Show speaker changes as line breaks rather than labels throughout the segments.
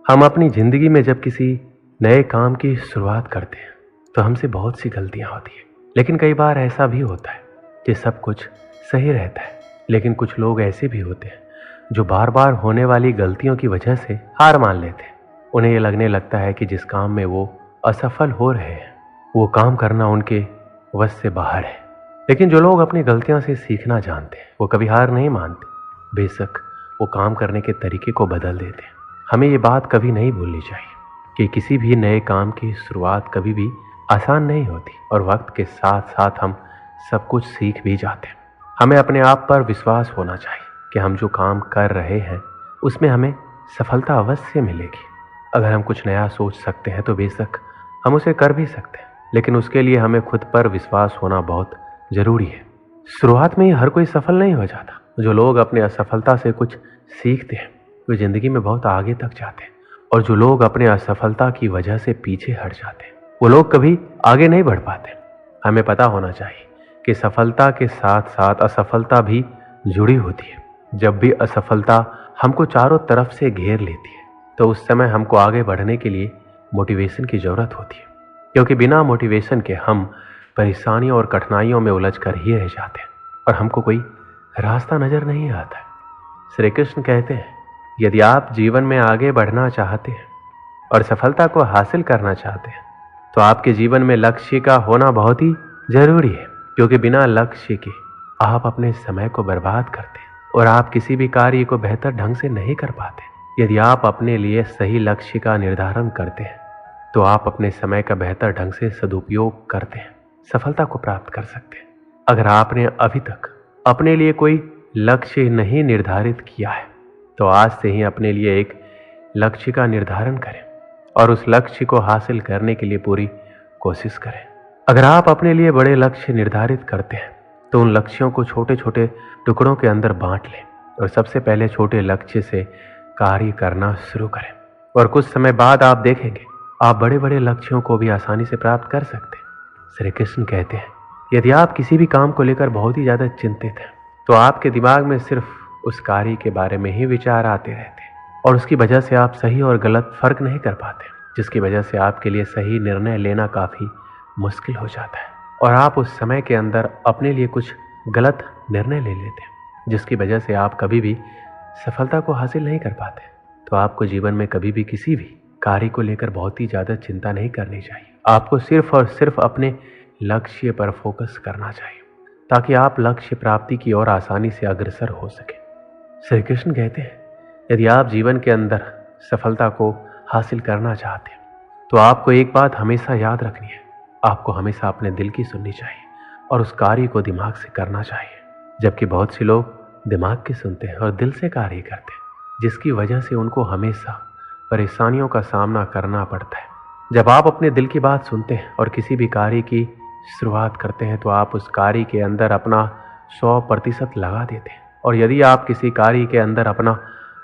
हम अपनी ज़िंदगी में जब किसी नए काम की शुरुआत करते हैं तो हमसे बहुत सी गलतियां होती हैं। लेकिन कई बार ऐसा भी होता है कि सब कुछ सही रहता है। लेकिन कुछ लोग ऐसे भी होते हैं जो बार बार होने वाली गलतियों की वजह से हार मान लेते हैं। उन्हें ये लगने लगता है कि जिस काम में वो असफल हो रहे हैं वो काम करना उनके वश से बाहर है। लेकिन जो लोग अपनी गलतियों से सीखना जानते हैं वो कभी हार नहीं मानते, बेशक वो काम करने के तरीके को बदल देते हैं। हमें ये बात कभी नहीं भूलनी चाहिए कि किसी भी नए काम की शुरुआत कभी भी आसान नहीं होती और वक्त के साथ साथ हम सब कुछ सीख भी जाते हैं। हमें अपने आप पर विश्वास होना चाहिए कि हम जो काम कर रहे हैं उसमें हमें सफलता अवश्य मिलेगी। अगर हम कुछ नया सोच सकते हैं तो बेशक हम उसे कर भी सकते हैं, लेकिन उसके लिए हमें खुद पर विश्वास होना बहुत ज़रूरी है। शुरुआत में ही हर कोई सफल नहीं हो जाता। जो लोग अपने असफलता से कुछ सीखते हैं वे जिंदगी में बहुत आगे तक जाते हैं, और जो लोग अपने असफलता की वजह से पीछे हट जाते हैं वो लोग कभी आगे नहीं बढ़ पाते। हमें पता होना चाहिए कि सफलता के साथ साथ असफलता भी जुड़ी होती है। जब भी असफलता हमको चारों तरफ से घेर लेती है तो उस समय हमको आगे बढ़ने के लिए मोटिवेशन की जरूरत होती है, क्योंकि बिना मोटिवेशन के हम परेशानियों और कठिनाइयों में उलझ कर ही रह जाते हैं और हमको कोई रास्ता नजर नहीं आता है। श्री कृष्ण कहते हैं, यदि आप जीवन में आगे बढ़ना चाहते हैं और सफलता को हासिल करना चाहते हैं तो आपके जीवन में लक्ष्य का होना बहुत ही जरूरी है, क्योंकि बिना लक्ष्य के आप अपने समय को बर्बाद करते हैं और आप किसी भी कार्य को बेहतर ढंग से नहीं कर पाते। यदि आप अपने लिए सही लक्ष्य का निर्धारण करते हैं तो आप अपने समय का बेहतर ढंग से सदुपयोग करते हैं, सफलता को प्राप्त कर सकते हैं। अगर आपने अभी तक अपने लिए कोई लक्ष्य नहीं निर्धारित किया है तो आज से ही अपने लिए एक लक्ष्य का निर्धारण करें और उस लक्ष्य को हासिल करने के लिए पूरी कोशिश करें। अगर आप अपने लिए बड़े लक्ष्य निर्धारित करते हैं तो उन लक्ष्यों को छोटे छोटे टुकड़ों के अंदर बांट लें और सबसे पहले छोटे लक्ष्य से कार्य करना शुरू करें, और कुछ समय बाद आप देखेंगे आप बड़े बड़े लक्ष्यों को भी आसानी से प्राप्त कर सकते हैं। श्री कृष्ण कहते हैं, यदि आप किसी भी काम को लेकर बहुत ही ज़्यादा चिंतित हैं तो आपके दिमाग में सिर्फ उस कार्य के बारे में ही विचार आते रहते हैं और उसकी वजह से आप सही और गलत फर्क नहीं कर पाते, जिसकी वजह से आपके लिए सही निर्णय लेना काफ़ी मुश्किल हो जाता है और आप उस समय के अंदर अपने लिए कुछ गलत निर्णय ले लेते हैं, जिसकी वजह से आप कभी भी सफलता को हासिल नहीं कर पाते। तो आपको जीवन में कभी भी किसी भी कार्य को लेकर बहुत ही ज़्यादा चिंता नहीं करनी चाहिए। आपको सिर्फ और सिर्फ अपने लक्ष्य पर फोकस करना चाहिए ताकि आप लक्ष्य प्राप्ति की ओर आसानी से अग्रसर हो सके। श्री कृष्ण कहते हैं, यदि आप जीवन के अंदर सफलता को हासिल करना चाहते हैं तो आपको एक बात हमेशा याद रखनी है, आपको हमेशा अपने दिल की सुननी चाहिए और उस कार्य को दिमाग से करना चाहिए। जबकि बहुत से लोग दिमाग की सुनते हैं और दिल से कार्य करते हैं, जिसकी वजह से उनको हमेशा परेशानियों का सामना करना पड़ता है। जब आप अपने दिल की बात सुनते हैं और किसी भी कार्य की शुरुआत करते हैं तो आप उस कार्य के अंदर अपना 100% लगा देते हैं, और यदि आप किसी कार्य के अंदर अपना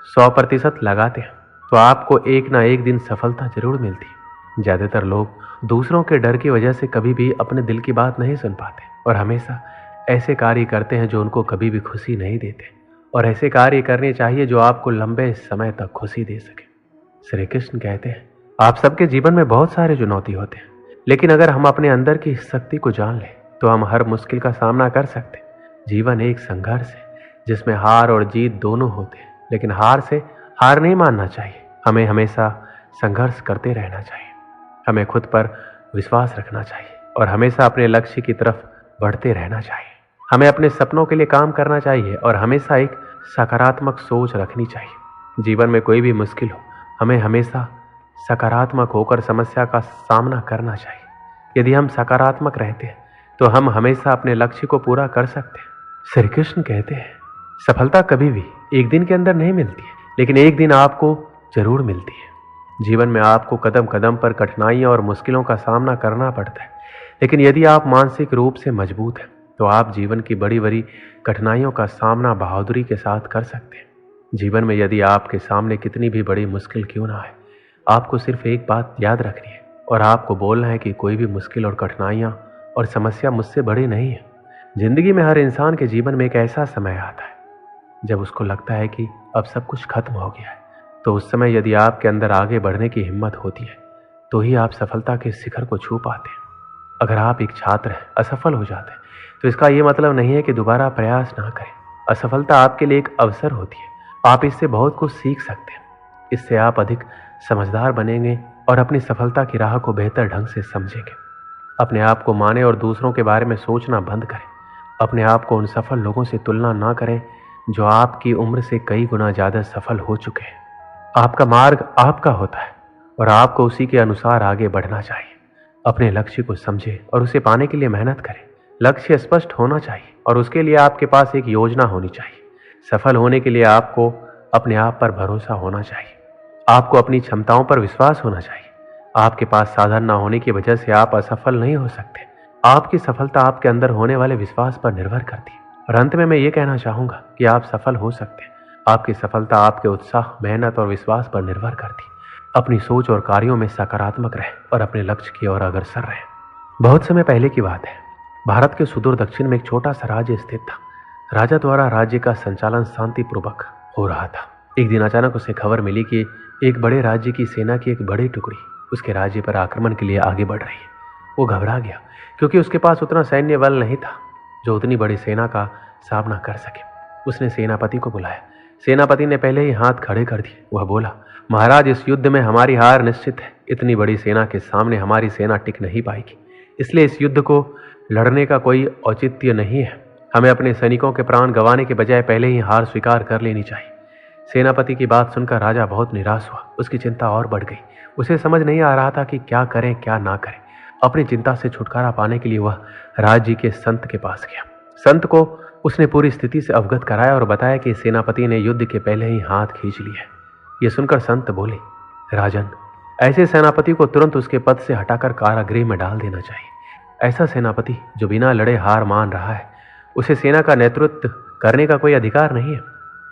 100% लगाते हैं तो आपको एक ना एक दिन सफलता जरूर मिलती है। ज़्यादातर लोग दूसरों के डर की वजह से कभी भी अपने दिल की बात नहीं सुन पाते और हमेशा ऐसे कार्य करते हैं जो उनको कभी भी खुशी नहीं देते, और ऐसे कार्य करने चाहिए जो आपको लंबे समय तक खुशी दे सके। श्री कृष्ण कहते हैं, आप सबके जीवन में बहुत सारे चुनौती होते हैं, लेकिन अगर हम अपने अंदर की शक्ति को जान लें तो हम हर मुश्किल का सामना कर सकते हैं। जीवन एक संघर्ष है जिसमें हार और जीत दोनों होते हैं, लेकिन हार से हार नहीं मानना चाहिए। हमें हमेशा संघर्ष करते रहना चाहिए, हमें खुद पर विश्वास रखना चाहिए और हमेशा अपने लक्ष्य की तरफ बढ़ते रहना चाहिए। हमें अपने सपनों के लिए काम करना चाहिए और हमेशा एक सकारात्मक सोच रखनी चाहिए। जीवन में कोई भी मुश्किल हो, हमें हमेशा सकारात्मक होकर समस्या का सामना करना चाहिए। यदि हम सकारात्मक रहते हैं तो हम हमेशा अपने लक्ष्य को पूरा कर सकते हैं। श्री कृष्ण कहते हैं, सफलता कभी भी एक दिन के अंदर नहीं मिलती है, लेकिन एक दिन आपको जरूर मिलती है। जीवन में आपको कदम कदम पर कठिनाइयों और मुश्किलों का सामना करना पड़ता है, लेकिन यदि आप मानसिक रूप से मजबूत हैं तो आप जीवन की बड़ी बड़ी कठिनाइयों का सामना बहादुरी के साथ कर सकते हैं। जीवन में यदि आपके सामने कितनी भी बड़ी मुश्किल क्यों ना आए, आपको सिर्फ एक बात याद रखनी है और आपको बोलना है कि कोई भी मुश्किल और कठिनाइयाँ और समस्या मुझसे बड़ी नहीं है। जिंदगी में हर इंसान के जीवन में एक ऐसा समय आता है जब उसको लगता है कि अब सब कुछ खत्म हो गया है, तो उस समय यदि आपके अंदर आगे बढ़ने की हिम्मत होती है तो ही आप सफलता के शिखर को छू पाते हैं। अगर आप एक छात्र हैं, असफल हो जाते हैं, तो इसका ये मतलब नहीं है कि दोबारा प्रयास ना करें। असफलता आपके लिए एक अवसर होती है। आप इससे बहुत कुछ सीख सकते हैं। इससे आप अधिक समझदार बनेंगे और अपनी सफलता की राह को बेहतर ढंग से समझेंगे। अपने आप को माने और दूसरों के बारे में सोचना बंद करें। अपने आप को उन सफल लोगों से तुलना ना करें जो आपकी उम्र से कई गुना ज्यादा सफल हो चुके हैं। आपका मार्ग आपका होता है और आपको उसी के अनुसार आगे बढ़ना चाहिए। अपने लक्ष्य को समझें और उसे पाने के लिए मेहनत करें। लक्ष्य स्पष्ट होना चाहिए और उसके लिए आपके पास एक योजना होनी चाहिए। सफल होने के लिए आपको अपने आप पर भरोसा होना चाहिए। आपको अपनी क्षमताओं पर विश्वास होना चाहिए। आपके पास साधन न होने की वजह से आप असफल नहीं हो सकते। आपकी सफलता आपके अंदर होने वाले विश्वास पर निर्भर करती है। और अंत में मैं ये कहना चाहूंगा कि आप सफल हो सकते हैं। आपकी सफलता आपके उत्साह, मेहनत और विश्वास पर निर्भर करती है। अपनी सोच और कार्यों में सकारात्मक रहें और अपने लक्ष्य की ओर अग्रसर रहें। बहुत समय पहले की बात है। भारत के सुदूर दक्षिण में एक छोटा सा राज्य स्थित था। राजा द्वारा राज्य का संचालन शांतिपूर्वक हो रहा था। एक दिन अचानक उसे खबर मिली कि एक बड़े राज्य की सेना की एक बड़ी टुकड़ी उसके राज्य पर आक्रमण के लिए आगे बढ़ रही है। वो घबरा गया क्योंकि उसके पास उतना सैन्य बल नहीं था जो उतनी बड़ी सेना का सामना कर सके। उसने सेनापति को बुलाया। सेनापति ने पहले ही हाथ खड़े कर दिए। वह बोला, महाराज, इस युद्ध में हमारी हार निश्चित है। इतनी बड़ी सेना के सामने हमारी सेना टिक नहीं पाएगी, इसलिए इस युद्ध को लड़ने का कोई औचित्य नहीं है। हमें अपने सैनिकों के प्राण गंवाने के बजाय पहले ही हार स्वीकार कर लेनी चाहिए। सेनापति की बात सुनकर राजा बहुत निराश हुआ। उसकी चिंता और बढ़ गई। उसे समझ नहीं आ रहा था कि क्या करें क्या ना करें। अपनी चिंता से छुटकारा पाने के लिए वह राज्य के संत के पास गया। संत को उसने पूरी स्थिति से अवगत कराया और बताया कि सेनापति ने युद्ध के पहले ही हाथ खींच लिया है। यह सुनकर संत बोले, राजन, ऐसे सेनापति को तुरंत उसके पद से हटाकर कारागृह में डाल देना चाहिए। ऐसा सेनापति जो बिना लड़े हार मान रहा है, उसे सेना का नेतृत्व करने का कोई अधिकार नहीं है।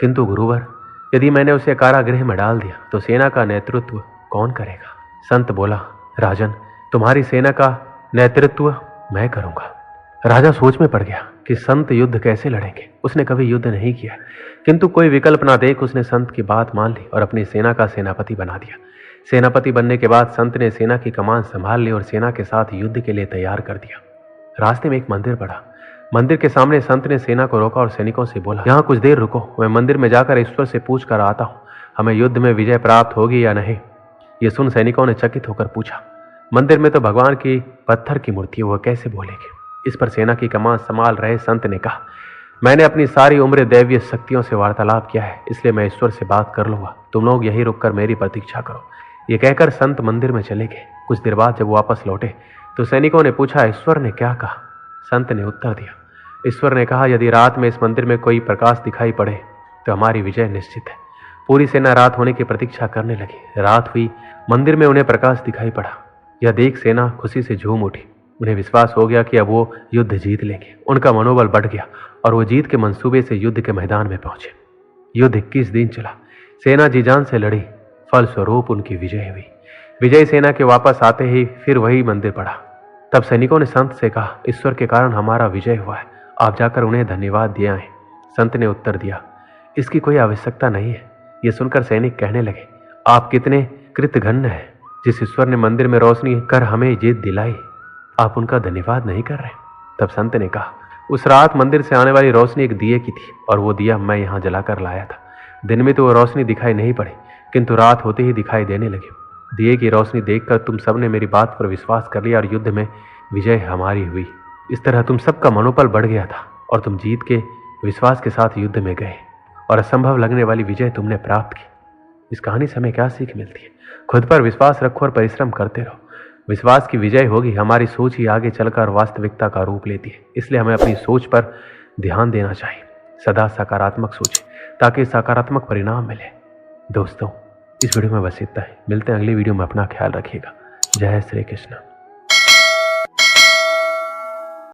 किंतु गुरुवर, यदि मैंने उसे कारागृह में डाल दिया तो सेना का नेतृत्व कौन करेगा? संत बोला, राजन, तुम्हारी सेना का नेतृत्व मैं करूंगा। राजा सोच में पड़ गया कि संत युद्ध कैसे लड़ेंगे। उसने कभी युद्ध नहीं किया, किंतु कोई विकल्प ना देख उसने संत की बात मान ली और अपनी सेना का सेनापति बना दिया। सेनापति बनने के बाद संत ने सेना की कमान संभाल ली और सेना के साथ युद्ध के लिए तैयार कर दिया। रास्ते में एक मंदिर पड़ा। मंदिर के सामने संत ने सेना को रोका और सैनिकों से बोला, यहाँ कुछ देर रुको, मैं मंदिर में जाकर ईश्वर से पूछ कर आता हूँ, हमें युद्ध में विजय प्राप्त होगी या नहीं। ये सुन सैनिकों ने चकित होकर पूछा, मंदिर में तो भगवान की पत्थर की मूर्ति है, वह कैसे बोलेगी? इस पर सेना की कमान संभाल रहे संत ने कहा, मैंने अपनी सारी उम्र दैवीय शक्तियों से वार्तालाप किया है, इसलिए मैं ईश्वर से बात कर लूंगा। तुम लोग यहीं रुककर मेरी प्रतीक्षा करो। ये कहकर संत मंदिर में चले गए। कुछ देर बाद जब वापस लौटे तो सैनिकों ने पूछा, ईश्वर ने क्या कहा? संत ने उत्तर दिया, ईश्वर ने कहा, यदि रात में इस मंदिर में कोई प्रकाश दिखाई पड़े तो हमारी विजय निश्चित है। पूरी सेना रात होने की प्रतीक्षा करने लगी। रात हुई, मंदिर में उन्हें प्रकाश दिखाई पड़ा। यह देख सेना खुशी से झूम उठी। उन्हें विश्वास हो गया कि अब वो युद्ध जीत लेंगे। उनका मनोबल बढ़ गया और वो जीत के मंसूबे से युद्ध के मैदान में पहुंचे। युद्ध 21 दिन चला। सेना जी जान से लड़ी, फलस्वरूप उनकी विजय हुई। विजयी सेना के वापस आते ही फिर वही मंदिर पड़ा। तब सैनिकों ने संत से कहा, ईश्वर के कारण हमारा विजय हुआ है, आप जाकर उन्हें धन्यवाद दिए आए। संत ने उत्तर दिया, इसकी कोई आवश्यकता नहीं है। यह सुनकर सैनिक कहने लगे, आप कितने कृतघ्न हैं। जिस ईश्वर ने मंदिर में रोशनी कर हमें जीत दिलाई, आप उनका धन्यवाद नहीं कर रहे। तब संत ने कहा, उस रात मंदिर से आने वाली रोशनी एक दिए की थी और वो दिया मैं यहाँ जलाकर लाया था। दिन में तो वो रोशनी दिखाई नहीं पड़ी, किंतु रात होते ही दिखाई देने लगी। दिए की रोशनी देखकर तुम सबने मेरी बात पर विश्वास कर लिया और युद्ध में विजय हमारी हुई। इस तरह तुम सबका मनोबल बढ़ गया था और तुम जीत के विश्वास के साथ युद्ध में गए और असंभव लगने वाली विजय तुमने प्राप्त की। इस कहानी से हमें क्या सीख मिलती है? खुद पर विश्वास रखो और परिश्रम करते रहो। विश्वास की विजय होगी। हमारी सोच ही आगे चलकर वास्तविकता का रूप लेती है, इसलिए हमें अपनी सोच पर ध्यान देना चाहिए। सदा सकारात्मक सोचें ताकि सकारात्मक परिणाम मिले। दोस्तों, इस वीडियो में बस इतना ही। मिलते हैं अगली वीडियो में। अपना ख्याल रखिएगा। जय श्री कृष्ण।